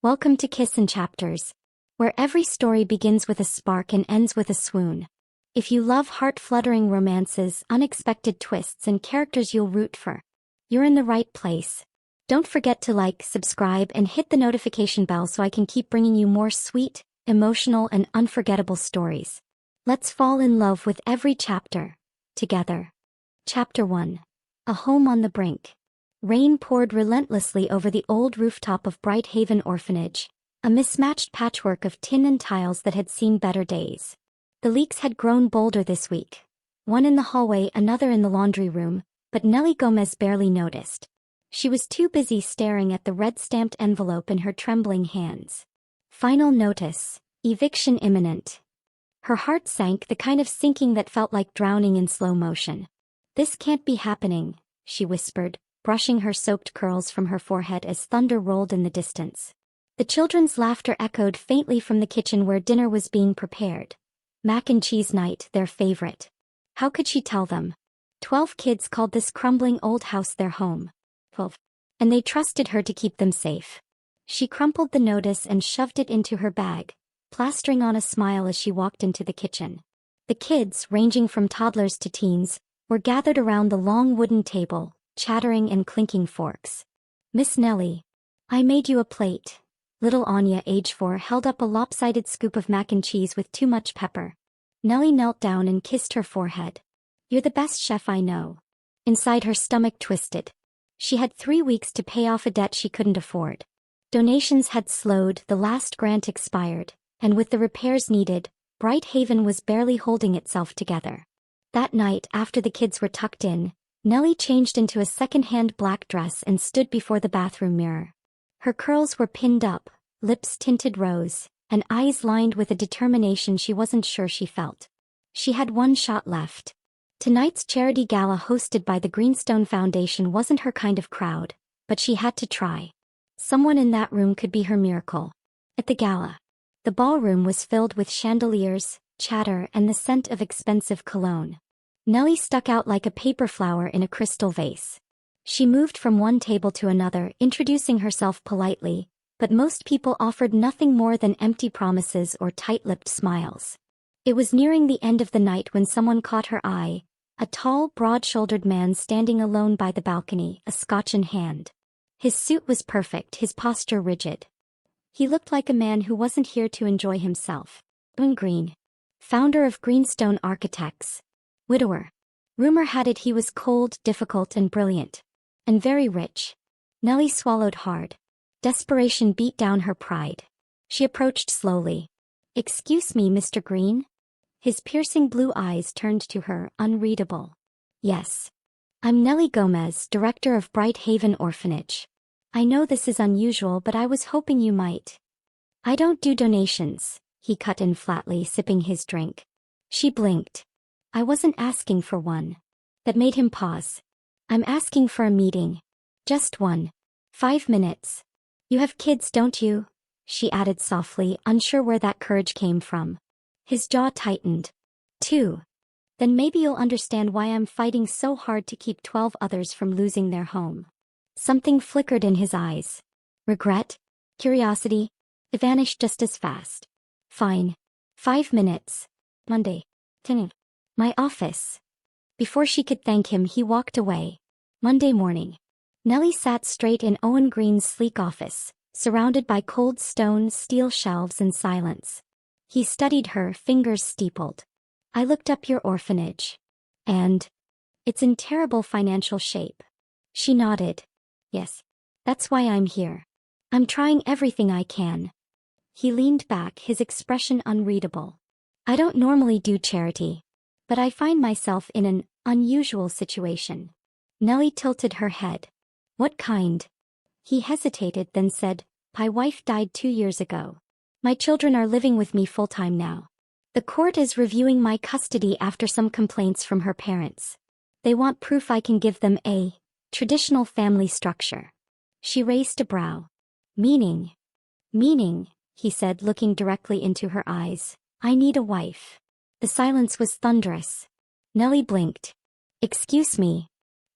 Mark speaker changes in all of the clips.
Speaker 1: Welcome to Kiss and Chapters, where every story begins with a spark and ends with a swoon. If you love heart-fluttering romances, unexpected twists, and characters you'll root for, you're in the right place. Don't forget to like, subscribe, and hit the notification bell so I can keep bringing you more sweet, emotional, and unforgettable stories. Let's fall in love with every chapter, together. Chapter 1. A Home on the Brink. Rain poured relentlessly over the old rooftop of Bright Haven Orphanage, a mismatched patchwork of tin and tiles that had seen better days. The leaks had grown bolder this week. One in the hallway, another in the laundry room, but Nelly Gomez barely noticed. She was too busy staring at the red-stamped envelope in her trembling hands. Final notice. Eviction imminent. Her heart sank, the kind of sinking that felt like drowning in slow motion. "This can't be happening," she whispered, brushing her soaked curls from her forehead as thunder rolled in the distance. The children's laughter echoed faintly from the kitchen where dinner was being prepared. Mac and cheese night, their favorite. How could she tell them? 12 kids called this crumbling old house their home. 12. And they trusted her to keep them safe. She crumpled the notice and shoved it into her bag, plastering on a smile as she walked into the kitchen. The kids, ranging from toddlers to teens, were gathered around the long wooden table, chattering and clinking forks. "Miss Nelly, I made you a plate." Little Anya, age 4, held up a lopsided scoop of mac and cheese with too much pepper. Nelly knelt down and kissed her forehead. "You're the best chef I know." Inside, her stomach twisted. She had 3 weeks to pay off a debt she couldn't afford. Donations had slowed, the last grant expired, and with the repairs needed, Bright Haven was barely holding itself together. That night, after the kids were tucked in, Nelly changed into a second-hand black dress and stood before the bathroom mirror. Her curls were pinned up, lips tinted rose, and eyes lined with a determination she wasn't sure she felt. She had one shot left. Tonight's charity gala hosted by the Greenstone Foundation wasn't her kind of crowd, but she had to try. Someone in that room could be her miracle. At the gala, the ballroom was filled with chandeliers, chatter, and the scent of expensive cologne. Nelly stuck out like a paper flower in a crystal vase. She moved from one table to another, introducing herself politely, but most people offered nothing more than empty promises or tight-lipped smiles. It was nearing the end of the night when someone caught her eye, a tall, broad-shouldered man standing alone by the balcony, a scotch in hand. His suit was perfect, his posture rigid. He looked like a man who wasn't here to enjoy himself. Owen Green, founder of Greenstone Architects. Widower. Rumor had it he was cold, difficult, and brilliant. And very rich. Nelly swallowed hard. Desperation beat down her pride. She approached slowly. "Excuse me, Mr. Green?" His piercing blue eyes turned to her, unreadable. "Yes. I'm Nelly Gomez, director of Bright Haven Orphanage. I know this is unusual, but I was hoping you might." "I don't do donations," he cut in flatly, sipping his drink. She blinked. "I wasn't asking for one." That made him pause. "I'm asking for a meeting. Just one. 5 minutes. You have kids, don't you?" she added softly, unsure where that courage came from. His jaw tightened. "2. Then maybe you'll understand why I'm fighting so hard to keep 12 others from losing their home." Something flickered in his eyes. Regret? Curiosity? It vanished just as fast. "Fine. 5 minutes. Monday. 10. My office." Before she could thank him, he walked away. Monday morning. Nelly sat straight in Owen Green's sleek office, surrounded by cold stone, steel shelves, and silence. He studied her, fingers steepled. "I looked up your orphanage. And it's in terrible financial shape." She nodded. "Yes. That's why I'm here. I'm trying everything I can." He leaned back, his expression unreadable. "I don't normally do charity, but I find myself in an unusual situation." Nelly tilted her head. "What kind?" He hesitated, then said, "My wife died 2 years ago. My children are living with me full-time now. The court is reviewing my custody after some complaints from her parents. They want proof I can give them a traditional family structure." She raised a brow. "Meaning?" "Meaning," he said, looking directly into her eyes. "I need a wife." The silence was thunderous. Nelly blinked. "Excuse me.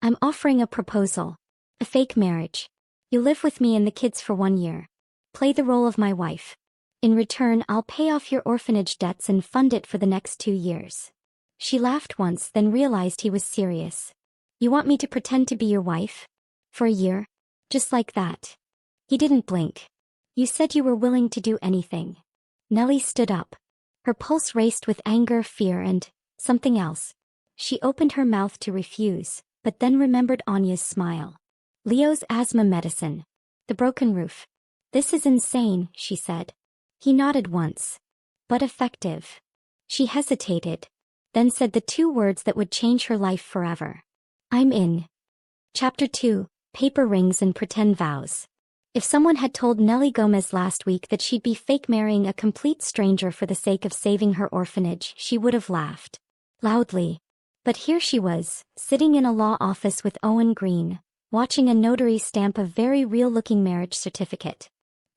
Speaker 1: I'm offering a proposal. A fake marriage. You live with me and the kids for 1 year. Play the role of my wife. In return, I'll pay off your orphanage debts and fund it for the next 2 years. She laughed once, then realized he was serious. You want me to pretend to be your wife? For a year? Just like that? He didn't blink. You said you were willing to do anything. Nelly stood up. Her pulse raced with anger, fear, and something else. She opened her mouth to refuse, but then remembered Anya's smile. Leo's asthma medicine. The broken roof. This is insane, she said. He nodded once. But effective. She hesitated, then said the 2 words that would change her life forever. I'm in. Chapter 2, Paper Rings and Pretend Vows. If someone had told Nelly Gomez last week that she'd be fake marrying a complete stranger for the sake of saving her orphanage, she would have laughed. Loudly. But here she was, sitting in a law office with Owen Green, watching a notary stamp a very real-looking marriage certificate.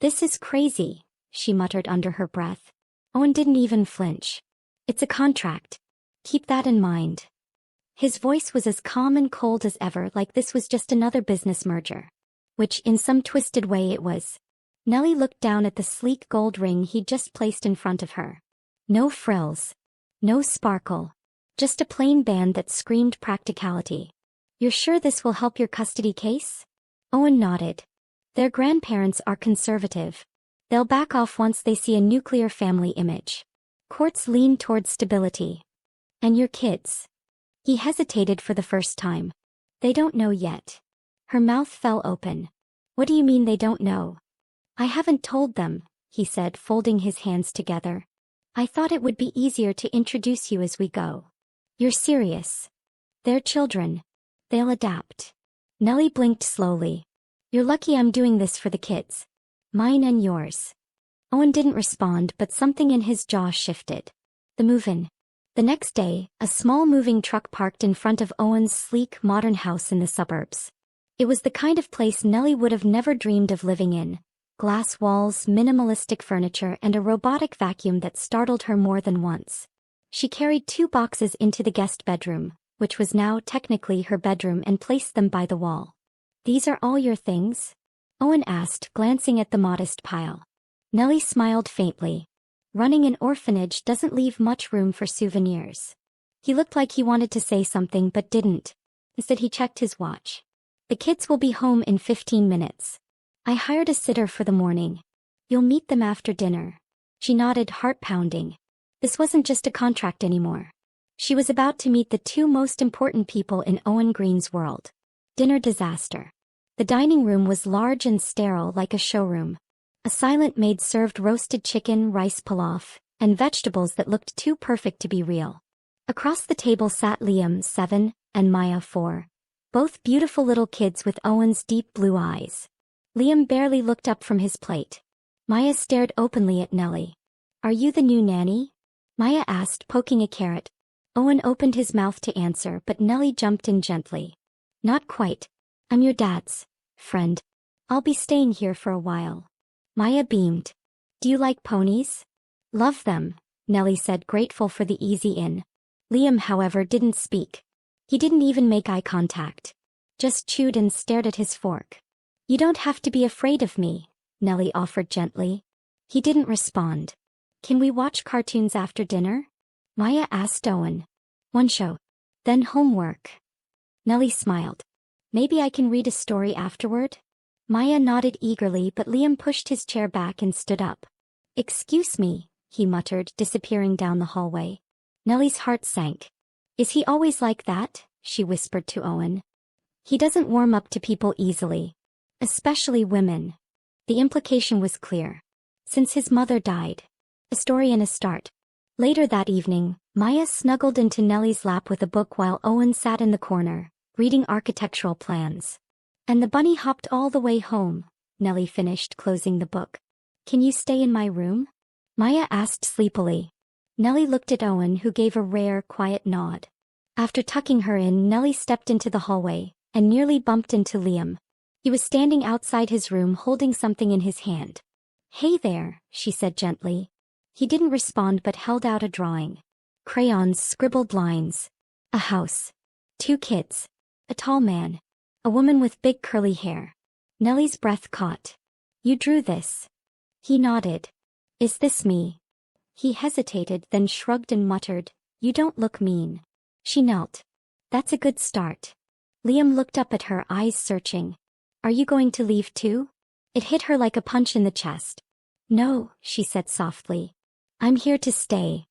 Speaker 1: This is crazy, she muttered under her breath. Owen didn't even flinch. It's a contract. Keep that in mind. His voice was as calm and cold as ever, like this was just another business merger. Which, in some twisted way, it was. Nelly looked down at the sleek gold ring he'd just placed in front of her. No frills. No sparkle. Just a plain band that screamed practicality. You're sure this will help your custody case? Owen nodded. Their grandparents are conservative. They'll back off once they see a nuclear family image. Courts lean towards stability. And your kids? He hesitated for the first time. They don't know yet. Her mouth fell open. What do you mean they don't know? I haven't told them, he said, folding his hands together. I thought it would be easier to introduce you as we go. You're serious. They're children. They'll adapt. Nelly blinked slowly. You're lucky I'm doing this for the kids. Mine and yours. Owen didn't respond, but something in his jaw shifted. The move-in. The next day, a small moving truck parked in front of Owen's sleek, modern house in the suburbs. It was the kind of place Nelly would have never dreamed of living in. Glass walls, minimalistic furniture, and a robotic vacuum that startled her more than once. She carried 2 boxes into the guest bedroom, which was now technically her bedroom, and placed them by the wall. These are all your things? Owen asked, glancing at the modest pile. Nelly smiled faintly. Running an orphanage doesn't leave much room for souvenirs. He looked like he wanted to say something but didn't. Instead, he checked his watch. The kids will be home in 15 minutes. I hired a sitter for the morning. You'll meet them after dinner. She nodded, heart pounding. This wasn't just a contract anymore. She was about to meet the 2 most important people in Owen Green's world. Dinner disaster. The dining room was large and sterile, like a showroom. A silent maid served roasted chicken, rice pilaf, and vegetables that looked too perfect to be real. Across the table sat Liam, 7, and Maya, 4. Both beautiful little kids with Owen's deep blue eyes. Liam barely looked up from his plate. Maya stared openly at Nelly. Are you the new nanny? Maya asked, poking a carrot. Owen opened his mouth to answer, but Nelly jumped in gently. Not quite. I'm your dad's friend. I'll be staying here for a while. Maya beamed. Do you like ponies? Love them, Nelly said, grateful for the easy in. Liam, however, didn't speak. He didn't even make eye contact. Just chewed and stared at his fork. You don't have to be afraid of me, Nelly offered gently. He didn't respond. Can we watch cartoons after dinner? Maya asked Owen. One show. Then homework. Nelly smiled. Maybe I can read a story afterward? Maya nodded eagerly, but Liam pushed his chair back and stood up. Excuse me, he muttered, disappearing down the hallway. Nelly's heart sank. Is he always like that? She whispered to Owen. He doesn't warm up to people easily. Especially women. The implication was clear. Since his mother died. A story and a start. Later that evening, Maya snuggled into Nelly's lap with a book while Owen sat in the corner, reading architectural plans. And the bunny hopped all the way home, Nelly finished, closing the book. Can you stay in my room? Maya asked sleepily. Nelly looked at Owen, who gave a rare, quiet nod. After tucking her in, Nelly stepped into the hallway, and nearly bumped into Liam. He was standing outside his room holding something in his hand. Hey there, she said gently. He didn't respond but held out a drawing. Crayons, scribbled lines. A house. 2 kids. A tall man. A woman with big curly hair. Nelly's breath caught. You drew this. He nodded. Is this me? He hesitated, then shrugged and muttered, You don't look mean. She knelt. That's a good start. Liam looked up at her, eyes searching. Are you going to leave too? It hit her like a punch in the chest. No, she said softly. I'm here to stay.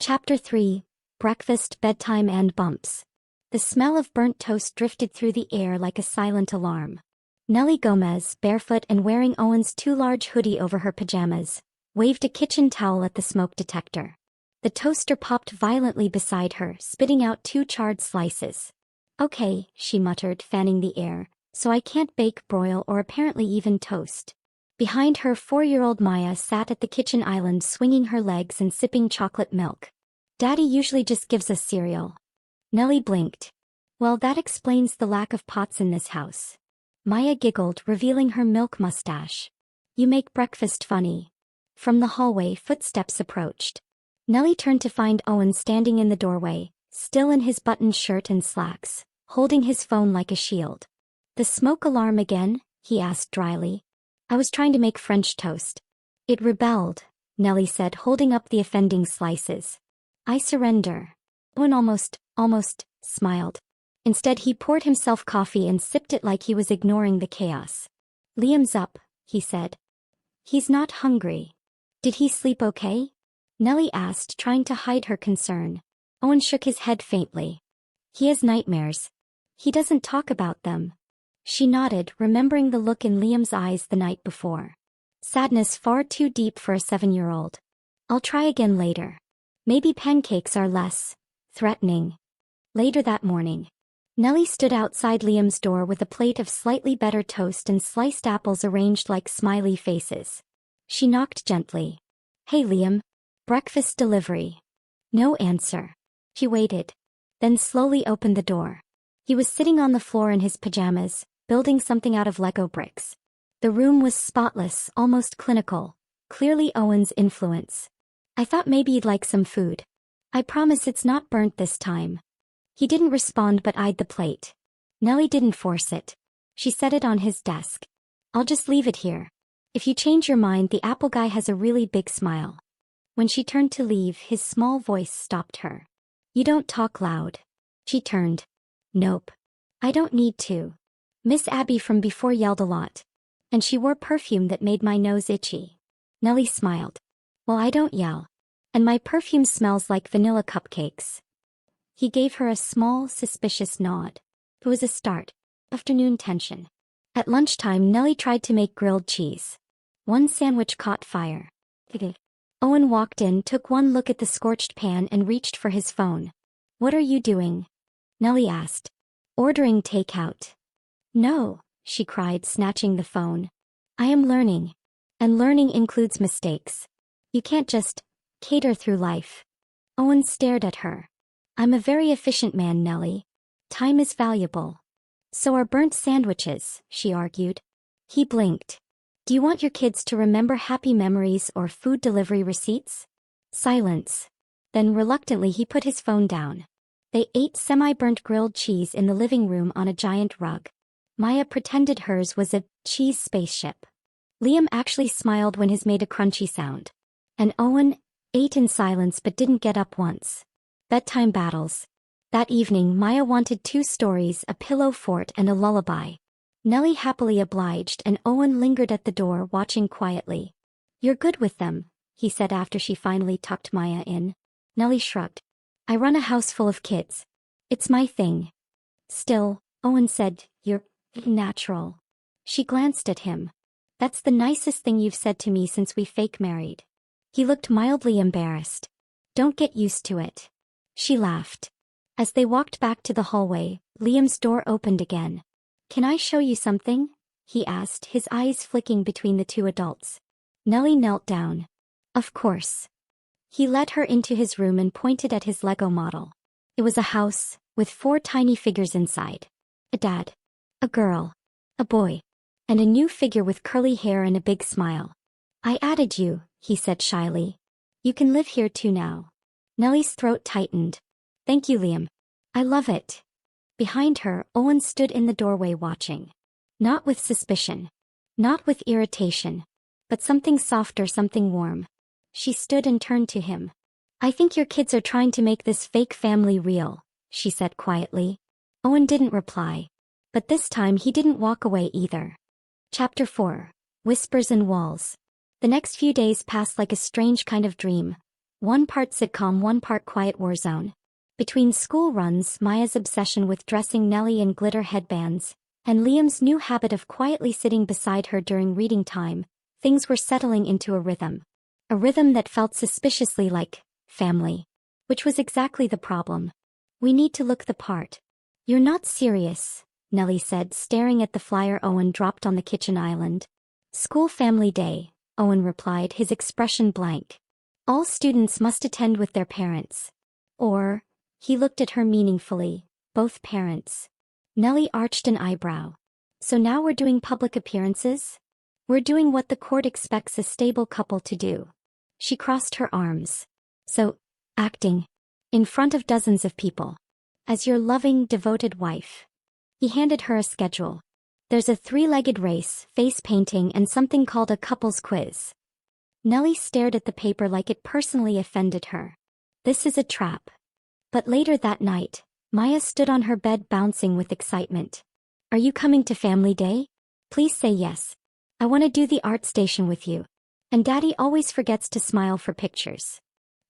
Speaker 1: Chapter 3, Breakfast, Bedtime and Bumps. The smell of burnt toast drifted through the air like a silent alarm. Nelly Gomez, barefoot and wearing Owen's too large hoodie over her pajamas, waved a kitchen towel at the smoke detector. The toaster popped violently beside her, spitting out 2 charred slices. Okay, she muttered, fanning the air, so I can't bake, broil or apparently even toast. Behind her, 4-year-old Maya sat at the kitchen island swinging her legs and sipping chocolate milk. Daddy usually just gives us cereal. Nelly blinked. Well, that explains the lack of pots in this house. Maya giggled, revealing her milk mustache. You make breakfast funny. From the hallway, footsteps approached. Nelly turned to find Owen standing in the doorway, still in his buttoned shirt and slacks, holding his phone like a shield. The smoke alarm again? He asked dryly. I was trying to make French toast. It rebelled, Nelly said, holding up the offending slices. I surrender. Owen almost smiled. Instead, he poured himself coffee and sipped it like he was ignoring the chaos. Liam's up, he said. He's not hungry. Did he sleep okay? Nelly asked, trying to hide her concern. Owen shook his head faintly. He has nightmares. He doesn't talk about them. She nodded, remembering the look in Liam's eyes the night before. Sadness far too deep for a 7-year-old. I'll try again later. Maybe pancakes are less threatening. Later that morning, Nelly stood outside Liam's door with a plate of slightly better toast and sliced apples arranged like smiley faces. She knocked gently. Hey Liam. Breakfast delivery. No answer. She waited. Then slowly opened the door. He was sitting on the floor in his pajamas, building something out of Lego bricks. The room was spotless, almost clinical, clearly Owen's influence. I thought maybe you'd like some food. I promise it's not burnt this time. He didn't respond but eyed the plate. Nelly didn't force it. She set it on his desk. I'll just leave it here. If you change your mind, the apple guy has a really big smile. When she turned to leave, his small voice stopped her. You don't talk loud. She turned. Nope. I don't need to. Miss Abby from before yelled a lot. And she wore perfume that made my nose itchy. Nelly smiled. Well, I don't yell. And my perfume smells like vanilla cupcakes. He gave her a small, suspicious nod. It was a start. Afternoon tension. At lunchtime, Nelly tried to make grilled cheese. One sandwich caught fire. Owen walked in, took one look at the scorched pan and reached for his phone. What are you doing? Nelly asked. Ordering takeout. No, she cried, snatching the phone. I am learning. And learning includes mistakes. You can't just cater through life. Owen stared at her. I'm a very efficient man, Nelly. Time is valuable. So are burnt sandwiches, she argued. He blinked. Do you want your kids to remember happy memories or food delivery receipts? Silence. Then reluctantly he put his phone down. They ate semi-burnt grilled cheese in the living room on a giant rug. Maya pretended hers was a cheese spaceship. Liam actually smiled when his made a crunchy sound. And Owen ate in silence but didn't get up once. Bedtime battles. That evening, Maya wanted 2 stories, a pillow fort and a lullaby. Nelly happily obliged and Owen lingered at the door watching quietly. You're good with them, he said after she finally tucked Maya in. Nelly shrugged. I run a house full of kids. It's my thing. Still, Owen said, you're natural. She glanced at him. That's the nicest thing you've said to me since we fake married. He looked mildly embarrassed. Don't get used to it. She laughed. As they walked back to the hallway, Liam's door opened again. Can I show you something? He asked, his eyes flicking between the 2 adults. Nelly knelt down. Of course. He led her into his room and pointed at his Lego model. It was a house, with 4 tiny figures inside. A dad. A girl. A boy. And a new figure with curly hair and a big smile. I added you, he said shyly. You can live here too now. Nelly's throat tightened. Thank you, Liam. I love it. Behind her, Owen stood in the doorway watching. Not with suspicion. Not with irritation. but something softer, something warm. She stood and turned to him. I think your kids are trying to make this fake family real, she said quietly. Owen didn't reply. But this time he didn't walk away either. Chapter 4. Whispers and Walls. The next few days passed like a strange kind of dream. One part sitcom, one part quiet war zone. Between school runs, Maya's obsession with dressing Nelly in glitter headbands, and Liam's new habit of quietly sitting beside her during reading time, things were settling into a rhythm. A rhythm that felt suspiciously like family. Which was exactly the problem. We need to look the part. You're not serious, Nelly said, staring at the flyer Owen dropped on the kitchen island. School family day, Owen replied, his expression blank. All students must attend with their parents. Or, he looked at her meaningfully, both parents. Nelly arched an eyebrow. So now we're doing public appearances? We're doing what the court expects a stable couple to do. She crossed her arms. So, acting. In front of dozens of people. As your loving, devoted wife. He handed her a schedule. There's a 3-legged race, face painting, and something called a couples quiz. Nelly stared at the paper like it personally offended her. This is a trap. But later that night, Maya stood on her bed bouncing with excitement. Are you coming to family day? Please say yes. I want to do the art station with you. And Daddy always forgets to smile for pictures.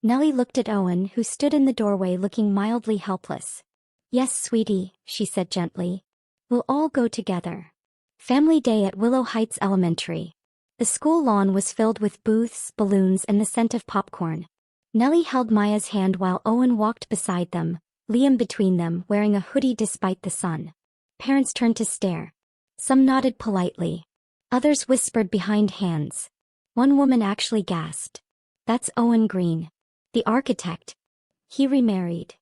Speaker 1: Nelly looked at Owen, who stood in the doorway looking mildly helpless. Yes, sweetie, she said gently. We'll all go together. Family day at Willow Heights Elementary. The school lawn was filled with booths, balloons, and the scent of popcorn. Nelly held Maya's hand while Owen walked beside them, Liam between them, wearing a hoodie despite the sun. Parents turned to stare. Some nodded politely. Others whispered behind hands. One woman actually gasped. That's Owen Green. The architect. He remarried.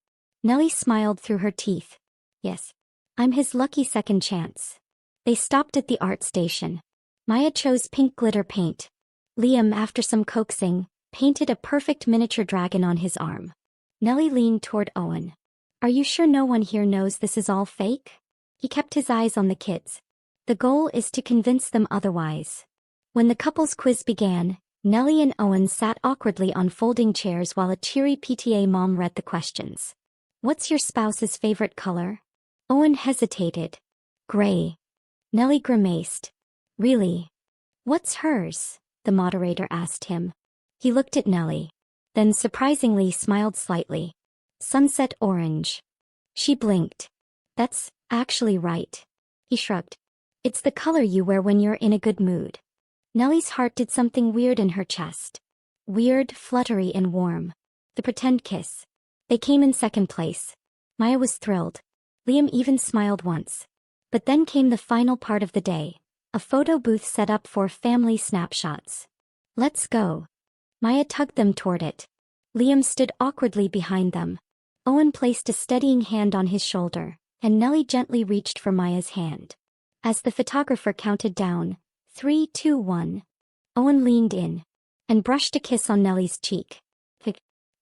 Speaker 1: Nelly smiled through her teeth. Yes. I'm his lucky second chance. They stopped at the art station. Maya chose pink glitter paint. Liam, after some coaxing, painted a perfect miniature dragon on his arm. Nelly leaned toward Owen. Are you sure no one here knows this is all fake? He kept his eyes on the kids. The goal is to convince them otherwise. When the couple's quiz began, Nelly and Owen sat awkwardly on folding chairs while a cheery PTA mom read the questions. What's your spouse's favorite color? Owen hesitated. Gray. Nelly grimaced. Really? What's hers? The moderator asked him. He looked at Nelly. Then surprisingly smiled slightly. Sunset orange. She blinked. That's actually right. He shrugged. It's the color you wear when you're in a good mood. Nelly's heart did something weird in her chest. Weird, fluttery, and warm. The pretend kiss. They came in second place. Maya was thrilled. Liam even smiled once. But then came the final part of the day. A photo booth set up for family snapshots. Let's go. Maya tugged them toward it. Liam stood awkwardly behind them. Owen placed a steadying hand on his shoulder, and Nelly gently reached for Maya's hand. As the photographer counted down, 3, 2, 1, Owen leaned in and brushed a kiss on Nelly's cheek.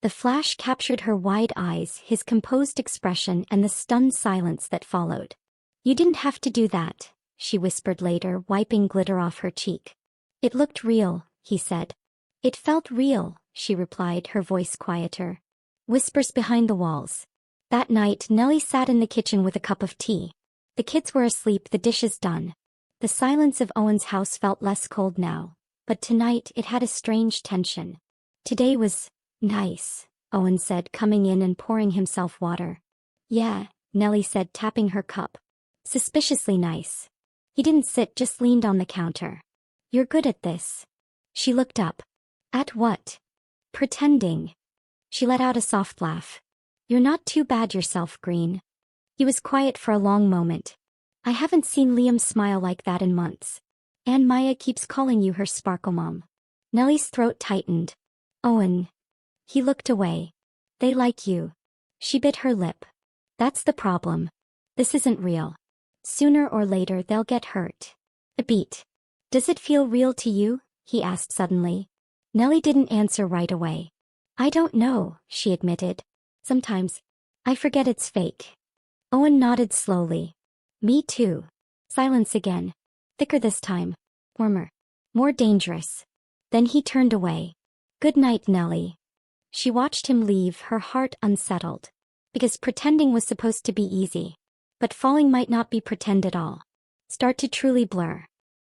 Speaker 1: The flash captured her wide eyes, his composed expression, and the stunned silence that followed. You didn't have to do that, she whispered later, wiping glitter off her cheek. It looked real, he said. It felt real, she replied, her voice quieter. Whispers behind the walls. That night, Nelly sat in the kitchen with a cup of tea. The kids were asleep, the dishes done. The silence of Owen's house felt less cold now, but tonight it had a strange tension. Today was nice, Owen said, coming in and pouring himself water. Yeah, Nelly said, tapping her cup. Suspiciously nice. He didn't sit, just leaned on the counter. You're good at this. She looked up. At what? Pretending. She let out a soft laugh. You're not too bad yourself, Green. He was quiet for a long moment. I haven't seen Liam smile like that in months. And Maya keeps calling you her sparkle mom. Nelly's throat tightened. Owen. He looked away. They like you. She bit her lip. That's the problem. This isn't real. Sooner or later they'll get hurt. A beat. Does it feel real to you? He asked suddenly. Nelly didn't answer right away. I don't know, she admitted. Sometimes. I forget it's fake. Owen nodded slowly. Me too. Silence again. Thicker this time. Warmer. More dangerous. Then he turned away. Good night, Nelly. She watched him leave, her heart unsettled. Because pretending was supposed to be easy. But falling might not be pretend at all. Start to truly blur.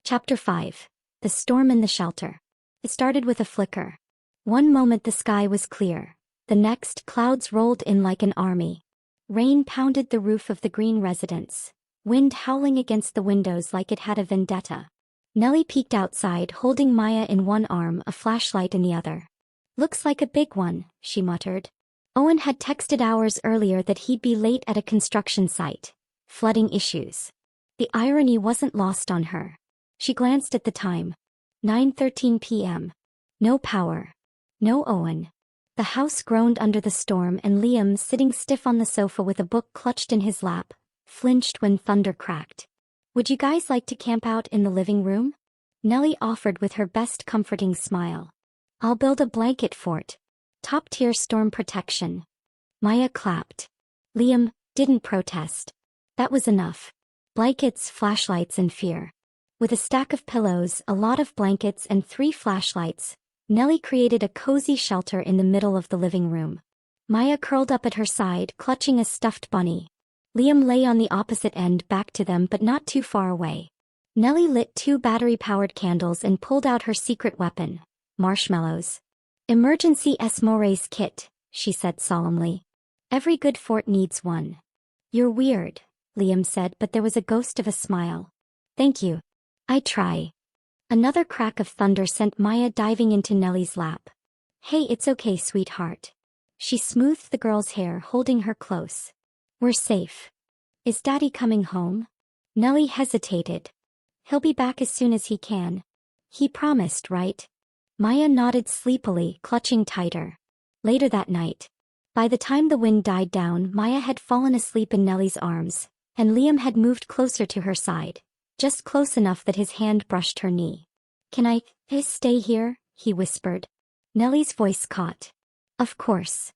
Speaker 1: Chapter 5. The Storm in the Shelter. It started with a flicker. One moment the sky was clear. The next, clouds rolled in like an army. Rain pounded the roof of the Green residence. Wind howling against the windows like it had a vendetta. Nelly peeked outside, holding Maya in one arm, a flashlight in the other. Looks like a big one, she muttered. Owen had texted hours earlier that he'd be late at a construction site. Flooding issues. The irony wasn't lost on her. She glanced at the time. 9:13 p.m. No power. No Owen. The house groaned under the storm, and Liam, sitting stiff on the sofa with a book clutched in his lap, flinched when thunder cracked. Would you guys like to camp out in the living room? Nelly offered with her best comforting smile. I'll build a blanket fort. Top-tier storm protection. Maya clapped. Liam didn't protest. That was enough. Blankets, flashlights, and fear. With a stack of pillows, a lot of blankets, and 3 flashlights, Nelly created a cozy shelter in the middle of the living room. Maya curled up at her side, clutching a stuffed bunny. Liam lay on the opposite end, back to them but not too far away. Nelly lit 2 battery-powered candles and pulled out her secret weapon, marshmallows. Emergency Esmores kit, she said solemnly. Every good fort needs one. You're weird, Liam said, but there was a ghost of a smile. Thank you. I try. Another crack of thunder sent Maya diving into Nelly's lap. Hey, it's okay, sweetheart. She smoothed the girl's hair, holding her close. We're safe. Is Daddy coming home? Nelly hesitated. He'll be back as soon as he can. He promised, right? Maya nodded sleepily, clutching tighter. Later that night. By the time the wind died down, Maya had fallen asleep in Nelly's arms, and Liam had moved closer to her side, just close enough that his hand brushed her knee. Can I stay here? He whispered. Nelly's voice caught. Of course.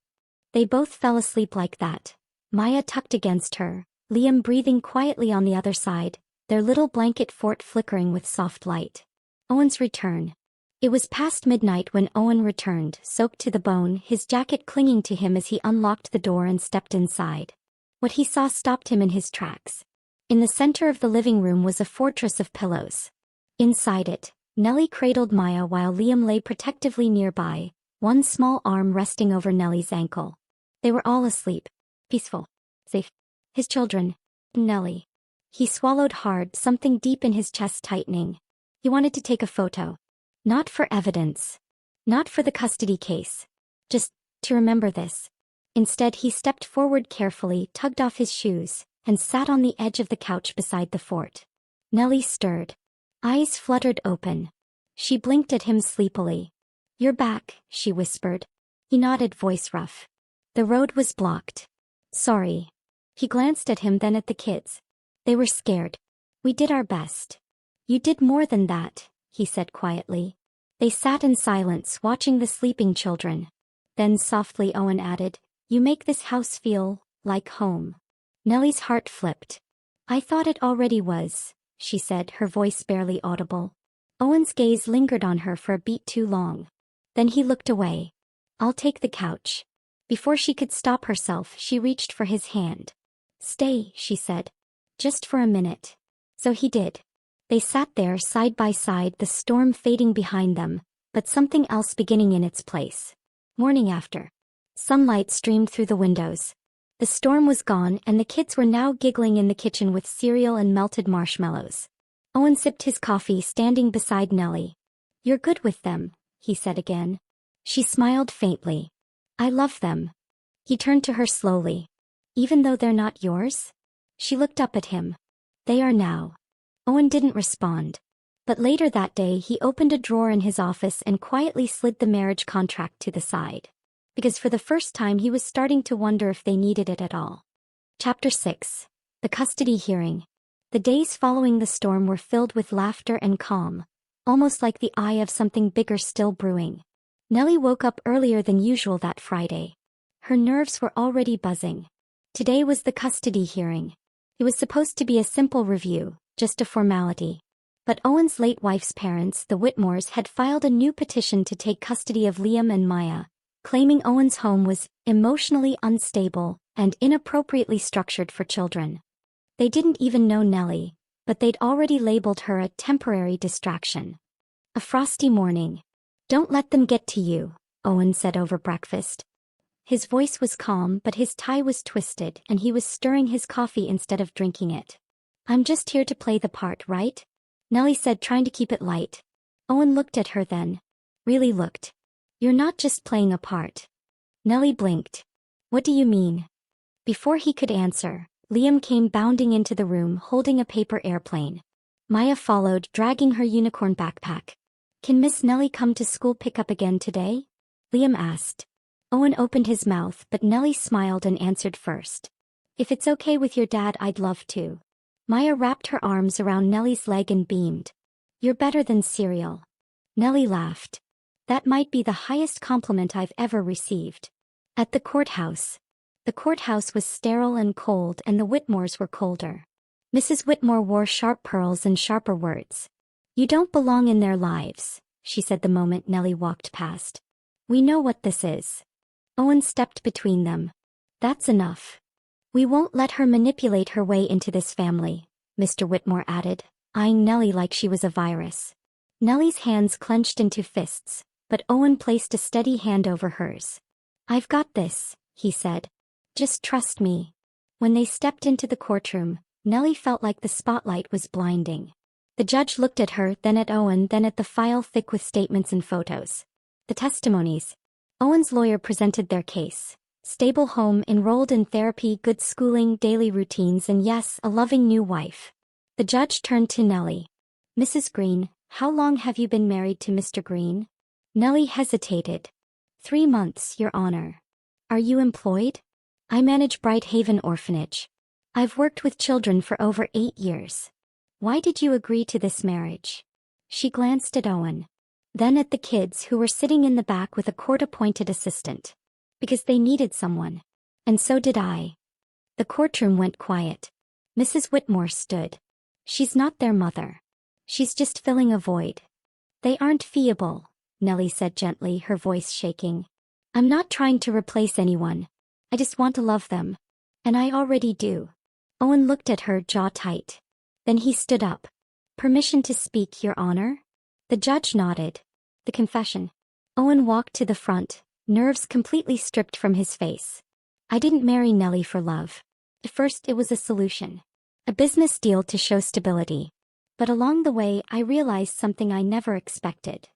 Speaker 1: They both fell asleep like that. Maya tucked against her, Liam breathing quietly on the other side, their little blanket fort flickering with soft light. Owen's return. It was past midnight when Owen returned, soaked to the bone, his jacket clinging to him as he unlocked the door and stepped inside. What he saw stopped him in his tracks. In the center of the living room was a fortress of pillows. Inside it, Nelly cradled Maya while Liam lay protectively nearby, one small arm resting over Nelly's ankle. They were all asleep. Peaceful. Safe. His children. Nelly. He swallowed hard, something deep in his chest tightening. He wanted to take a photo. Not for evidence. Not for the custody case. Just to remember this. Instead, he stepped forward carefully, tugged off his shoes, and sat on the edge of the couch beside the fort. Nelly stirred. Eyes fluttered open. She blinked at him sleepily. You're back, she whispered. He nodded, voice rough. The road was blocked. Sorry. He glanced at him, then at the kids. They were scared. We did our best. You did more than that, he said quietly. They sat in silence, watching the sleeping children. Then softly Owen added, You make this house feel like home. Nelly's heart flipped. I thought it already was, she said, her voice barely audible. Owen's gaze lingered on her for a beat too long. Then he looked away. I'll take the couch. Before she could stop herself, she reached for his hand. Stay, she said. Just for a minute. So he did. They sat there side by side, the storm fading behind them, but something else beginning in its place. Morning after. Sunlight streamed through the windows. The storm was gone, and the kids were now giggling in the kitchen with cereal and melted marshmallows. Owen sipped his coffee, standing beside Nelly. You're good with them, he said again. She smiled faintly. I love them. He turned to her slowly. Even though they're not yours? She looked up at him. They are now. Owen didn't respond. But later that day he opened a drawer in his office and quietly slid the marriage contract to the side. Because for the first time he was starting to wonder if they needed it at all. Chapter 6. The Custody Hearing. The days following the storm were filled with laughter and calm, almost like the eye of something bigger still brewing. Nelly woke up earlier than usual that Friday. Her nerves were already buzzing. Today was the custody hearing. It was supposed to be a simple review, just a formality. But Owen's late wife's parents, the Whitmores, had filed a new petition to take custody of Liam and Maya, claiming Owen's home was emotionally unstable and inappropriately structured for children. They didn't even know Nelly, but they'd already labeled her a temporary distraction. A frosty morning. "Don't let them get to you," Owen said over breakfast. His voice was calm, but his tie was twisted and he was stirring his coffee instead of drinking it. "I'm just here to play the part, right?" Nelly said, trying to keep it light. Owen looked at her then. Really looked. "You're not just playing a part." Nelly blinked. "What do you mean?" Before he could answer, Liam came bounding into the room holding a paper airplane. Maya followed, dragging her unicorn backpack. "Can Miss Nelly come to school pick up again today?" Liam asked. Owen opened his mouth, but Nelly smiled and answered first. "If it's okay with your dad, I'd love to." Maya wrapped her arms around Nelly's leg and beamed. "You're better than cereal." Nelly laughed. "That might be the highest compliment I've ever received." At the courthouse. The courthouse was sterile and cold, and the Whitmores were colder. Mrs. Whitmore wore sharp pearls and sharper words. "You don't belong in their lives," she said the moment Nelly walked past. "We know what this is." Owen stepped between them. "That's enough. We won't let her manipulate her way into this family," Mr. Whitmore added, eyeing Nelly like she was a virus. Nelly's hands clenched into fists, but Owen placed a steady hand over hers. "I've got this," he said. "Just trust me." When they stepped into the courtroom, Nelly felt like the spotlight was blinding. The judge looked at her, then at Owen, then at the file thick with statements and photos. The testimonies. Owen's lawyer presented their case. Stable home, enrolled in therapy, good schooling, daily routines, and yes, a loving new wife. The judge turned to Nelly. "Mrs. Green, how long have you been married to Mr. Green?" Nelly hesitated. 3 months, Your Honor." "Are you employed?" "I manage Bright Haven Orphanage. I've worked with children for over 8 years." "Why did you agree to this marriage?" She glanced at Owen. Then at the kids who were sitting in the back with a court-appointed assistant. "Because they needed someone. And so did I." The courtroom went quiet. Mrs. Whitmore stood. "She's not their mother. She's just filling a void." "They aren't feeble," Nelly said gently, her voice shaking. "I'm not trying to replace anyone. I just want to love them. And I already do." Owen looked at her, jaw tight. Then he stood up. "Permission to speak, Your Honor?" The judge nodded. "The confession." Owen walked to the front, nerves completely stripped from his face. "I didn't marry Nelly for love. At first it was a solution. A business deal to show stability. But along the way I realized something I never expected."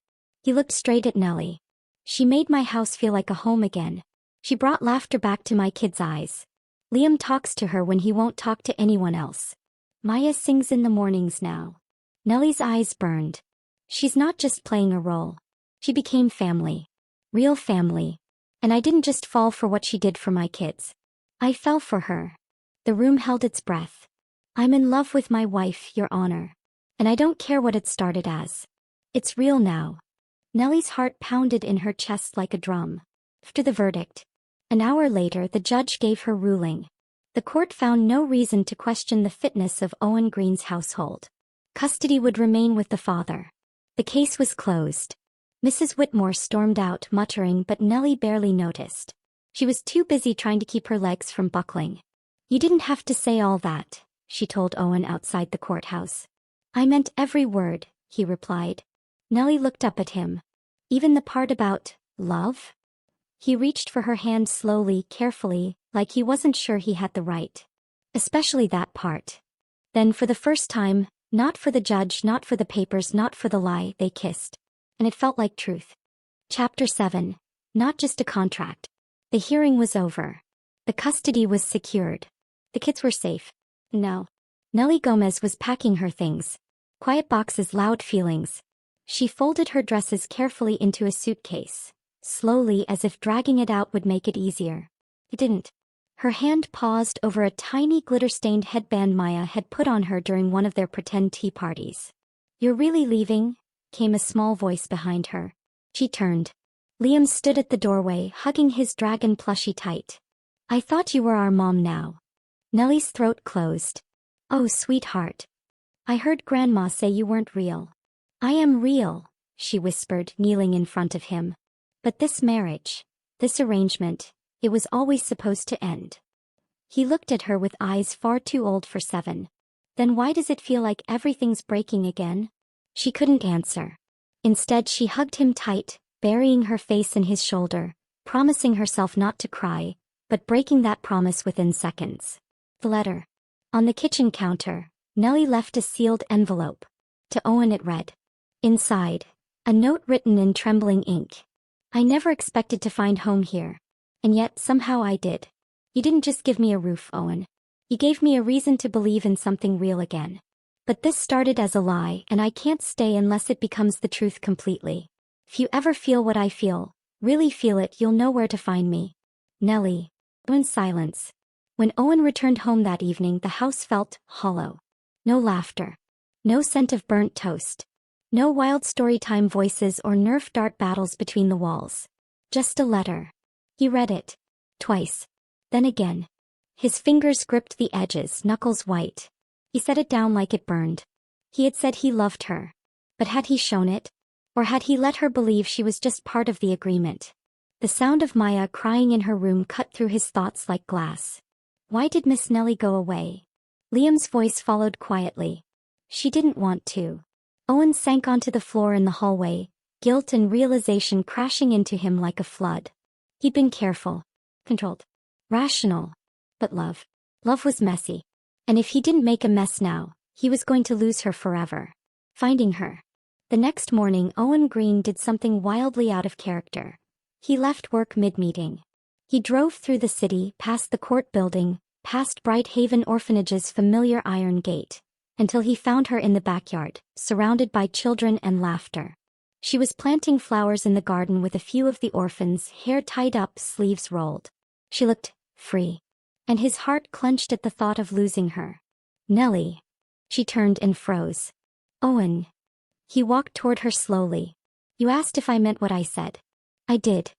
Speaker 1: He looked straight at Nelly. "She made my house feel like a home again. She brought laughter back to my kids' eyes. Liam talks to her when he won't talk to anyone else. Maya sings in the mornings now." Nelly's eyes burned. "She's not just playing a role. She became family. Real family. And I didn't just fall for what she did for my kids. I fell for her." The room held its breath. "I'm in love with my wife, Your Honor. And I don't care what it started as. It's real now." Nelly's heart pounded in her chest like a drum. After the verdict. An hour later, the judge gave her ruling. The court found no reason to question the fitness of Owen Green's household. Custody would remain with the father. The case was closed. Mrs. Whitmore stormed out, muttering, but Nelly barely noticed. She was too busy trying to keep her legs from buckling. "You didn't have to say all that," she told Owen outside the courthouse. "I meant every word," he replied. Nelly looked up at him. "Even the part about love?" He reached for her hand slowly, carefully, like he wasn't sure he had the right. "Especially that part." Then for the first time, not for the judge, not for the papers, not for the lie, they kissed. And it felt like truth. Chapter 7. Not just a contract. The hearing was over. The custody was secured. The kids were safe. No. Nelly Gomez was packing her things. Quiet boxes, loud feelings. She folded her dresses carefully into a suitcase, slowly, as if dragging it out would make it easier. It didn't. Her hand paused over a tiny glitter-stained headband Maya had put on her during one of their pretend tea parties. "You're really leaving?" came a small voice behind her. She turned. Liam stood at the doorway, hugging his dragon plushie tight. "I thought you were our mom now." Nelly's throat closed. "Oh, sweetheart. I heard Grandma say you weren't real. I am real, she whispered, kneeling in front of him. But this marriage, this arrangement, it was always supposed to end. He looked at her with eyes far too old for 7. Then why does it feel like everything's breaking again? She couldn't answer. Instead, she hugged him tight, burying her face in his shoulder, promising herself not to cry, but breaking that promise within seconds. The letter. On the kitchen counter, Nelly left a sealed envelope. To Owen it read. Inside, a note written in trembling ink. I never expected to find home here. And yet somehow I did. You didn't just give me a roof, Owen. You gave me a reason to believe in something real again. But this started as a lie, and I can't stay unless it becomes the truth completely. If you ever feel what I feel, really feel it, you'll know where to find me. Nelly. In silence. When Owen returned home that evening, the house felt hollow. No laughter. No scent of burnt toast. No wild storytime voices or Nerf dart battles between the walls. Just a letter. He read it. Twice. Then again. His fingers gripped the edges, knuckles white. He set it down like it burned. He had said he loved her. But had he shown it? Or had he let her believe she was just part of the agreement? The sound of Maya crying in her room cut through his thoughts like glass. Why did Miss Nelly go away? Liam's voice followed quietly. She didn't want to. Owen sank onto the floor in the hallway, guilt and realization crashing into him like a flood. He'd been careful, controlled, rational. But love was messy. And if he didn't make a mess now, he was going to lose her forever. Finding her. The next morning, Owen Green did something wildly out of character. He left work mid-meeting. He drove through the city, past the court building, past Bright Haven Orphanage's familiar iron gate, until he found her in the backyard, surrounded by children and laughter. She was planting flowers in the garden with a few of the orphans, hair tied up, sleeves rolled. She looked free. And his heart clenched at the thought of losing her. Nelly. She turned and froze. Owen. He walked toward her slowly. You asked if I meant what I said. I did.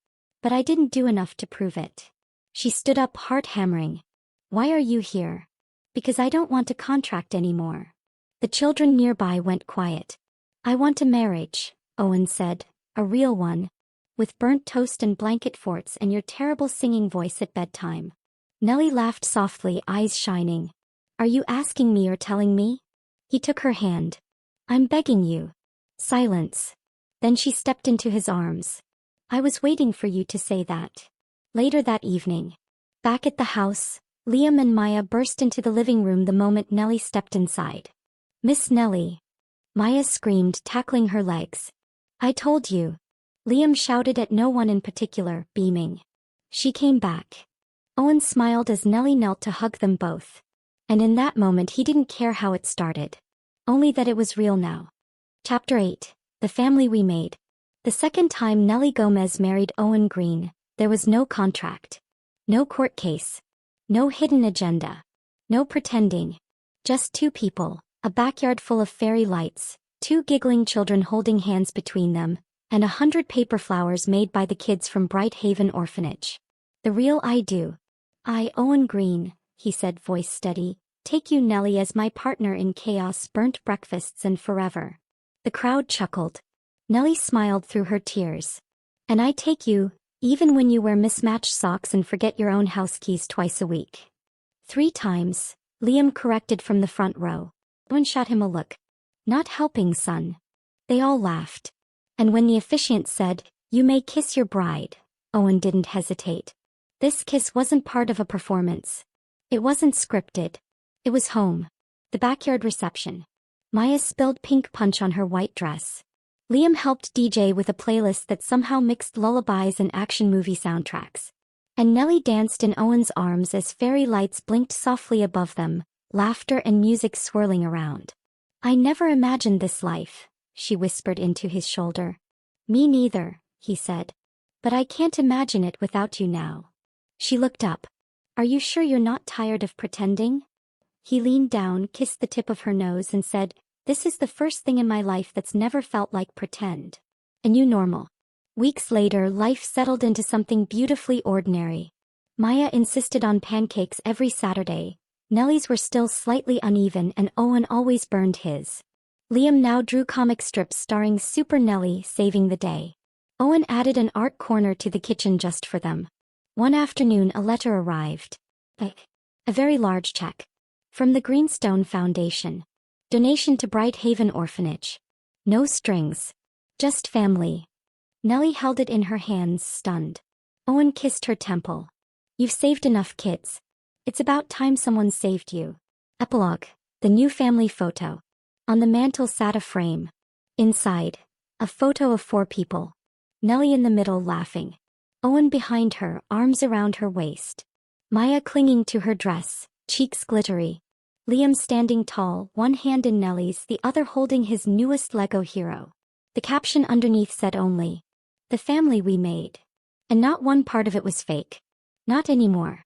Speaker 1: But I didn't do enough to prove it. She stood up, heart hammering. Why are you here? Because I don't want a contract anymore. The children nearby went quiet. I want a marriage, Owen said, a real one. With burnt toast and blanket forts and your terrible singing voice at bedtime. Nelly laughed softly, eyes shining. Are you asking me or telling me? He took her hand. I'm begging you. Silence. Then she stepped into his arms. I was waiting for you to say that. Later that evening. Back at the house, Liam and Maya burst into the living room the moment Nelly stepped inside. Miss Nelly. Maya screamed, tackling her legs. I told you. Liam shouted at no one in particular, beaming. She came back. Owen smiled as Nelly knelt to hug them both. And in that moment he didn't care how it started. Only that it was real now. Chapter 8. The Family We Made. The second time Nelly Gomez married Owen Green, there was no contract. No court case. No hidden agenda. No pretending. Just two people, a backyard full of fairy lights, 2 giggling children holding hands between them, and 100 paper flowers made by the kids from Bright Haven Orphanage. The real I do. I, Owen Green, he said, voice steady, take you, Nelly, as my partner in chaos, burnt breakfasts, and forever. The crowd chuckled. Nelly smiled through her tears. And I take you, even when you wear mismatched socks and forget your own house keys twice a week. 3 times, Liam corrected from the front row. Owen shot him a look. Not helping, son. They all laughed. And when the officiant said, you may kiss your bride, Owen didn't hesitate. This kiss wasn't part of a performance. It wasn't scripted. It was home. The backyard reception. Maya spilled pink punch on her white dress. Liam helped DJ with a playlist that somehow mixed lullabies and action movie soundtracks. And Nelly danced in Owen's arms as fairy lights blinked softly above them, laughter and music swirling around. I never imagined this life, she whispered into his shoulder. Me neither, he said. But I can't imagine it without you now. She looked up. Are you sure you're not tired of pretending? He leaned down, kissed the tip of her nose and said, this is the first thing in my life that's never felt like pretend. A new normal. Weeks later, life settled into something beautifully ordinary. Maya insisted on pancakes every Saturday, Nelly's were still slightly uneven and Owen always burned his. Liam now drew comic strips starring Super Nelly saving the day. Owen added an art corner to the kitchen just for them. One afternoon a letter arrived. A very large check. From the Greenstone Foundation. Donation to Bright Haven Orphanage. No strings. Just family. Nelly held it in her hands, stunned. Owen kissed her temple. You've saved enough kids. It's about time someone saved you. Epilogue. The new family photo. On the mantel sat a frame. Inside, a photo of 4 people. Nelly in the middle laughing. Owen behind her, arms around her waist. Maya clinging to her dress, cheeks glittery. Liam standing tall, one hand in Nelly's, the other holding his newest Lego hero. The caption underneath said only, "The family we made." And not one part of it was fake. Not anymore.